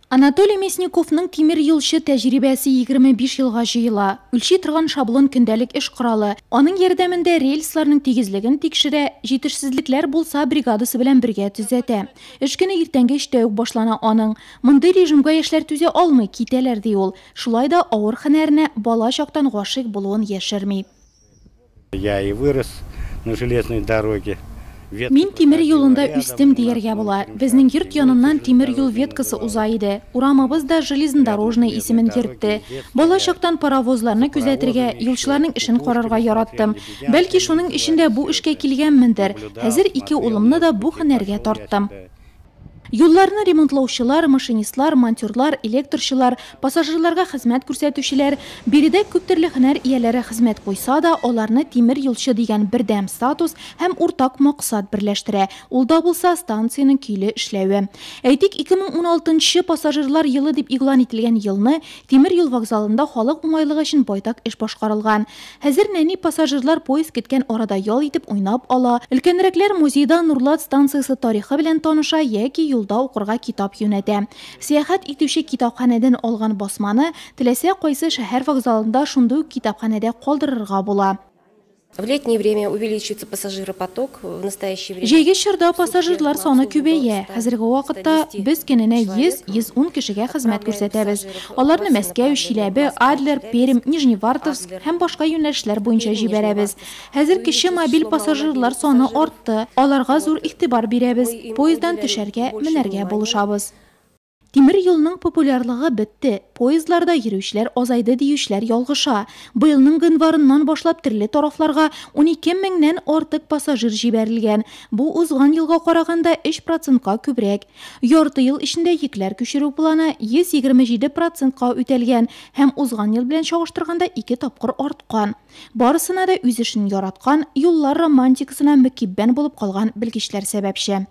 Анатолий Мясниковның тимир юлчы тәҗрибәсе 25 елга җыела. Үлчи торган шаблон көндәлек эш коралы. Аның ярдәмендә рельсларның тигезлеген тикшерә, җитешсезлекләр булса бригадасы белән бергә төзәтә. Эш көне иртәнге 3-тә үк башлана аның. Мондый режимга яшьләр түзә алмый китәләр ди ул. Шулай да авыр һөнәренә бала чактан гашыйк булуын яшерми. Я и вырос на железной дороге. Мин тимир юлында үстем дияргә була. Безнең йорт яныннан тимир юл веткасы уза иде. Урамыбыз да железнодорожный исемен йөртте. Бала чактан паровозларны күзәтергә, юлчыларның эшен карарга яраттым. Бәлки шуның эчендә бу эшкә килгәнмендер. Хәзер 2 улымны да бу һөнәргә тарттым. Юлларны ремонтлаучылар, машинистлар, монтерлар, электрчылар, пассажирларга хезмәт күрсәтүчеләр, биредә күп төрле һөнәр ияләре хезмәт куйса да, аларны тимир юлчы дигән бердәм статус һәм уртак максат берләштерә. Ул да булса станцияның көйле эшләве. Әйтик, 2016 пассажирлар елы дип игълан ителгән елны тимир юл вокзалында халык уңайлыгы өчен байтак эш башкарылган. Хәзер нәни пассажирлар поезд киткән арада ял итеп уйнап ала, өлкәнрәкләр музейда Нурлат станциясе тарихы белән таныша яки юлда укырга китап юнәтә. Сәяхәт итүче китапханәдән алган басманы теләсә кайсы шәһәр вокзалында шундый ук китапханәдә калдырырга була. В летнее время увеличивается пассажиропоток. В настоящее время Җәйге чорда пассажирлар саны күбәя. Хәзерге вакытта без көненә 100-110 кешегә хезмәт күрсәтәбез. Аларны Мәскәү, Чиләбе, Адлер, Пермь, Нижневартовск һәм башка юнәлешләр буенча җибәрәбез. Хәзер кеше мобиль пассажирлар саны артты. Аларга зур игътибар бирәбез. Поезддан төшәргә, менәргә булышабыз. Тимир юлның популярлыгы бетте. Поездларда йөрүчеләр азайды диючеләр ялгыша. Быелның гыйнварыннан башлап төрле тарафларга 12 меңнән артык пассажир җибәрелгән. Бу узган елга караганда 3%-ка күбрәк. Ярты ел эчендә йөкләр күчерү планы 127%-ка үтәлгән һәм узган ел белән чагыштырганда 2 тапкыр арткан. Барысына да үз эшен яраткан, юллар романтикасына мөкиббән булып калган белгечләр сәбәпче.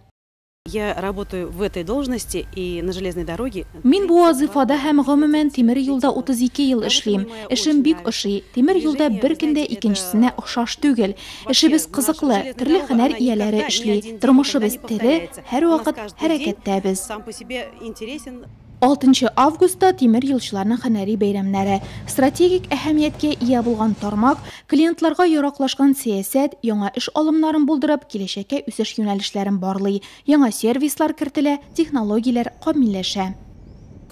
Я работаю в этой должности и на железной дороге. Мин бу вазифада һәм гомумән тимир юлда 32 ел эшлим. Эшем бик ошый. Тимир юлда бер көндә икенчесенә охшаш түгел. Эшебез кызыклы, төрле һөнәр ияләре эшли. Тормышыбыз тере, һәр вакыт хәрәкәттәбез. Сам по себе интересен. 6 августта тимир юлчыларның һөнәри бәйрәмнәре. Стратегик әһәмияткә ия булган тармак, клиентларга яраклашкан сәясәт, яңа эш алымнарын булдырып, киләчәккә үсеш юнәлешләрен барлый. Яңа сервислар кертелә, технологияләр камилләшә.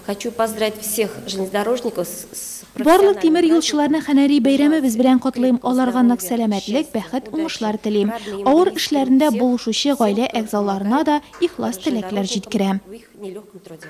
Хочу поздравить всех железнодорожников с Барлык тимир юлчыларны һөнәри бәйрәмебез белән котлыйм. Аларга нык сәламәтлек, бәхет, уңышлар телим. Авыр эшләрендә булышучы гаилә әгъзаларына да ихлас теләкләр җиткерәм. в их нелегком труде.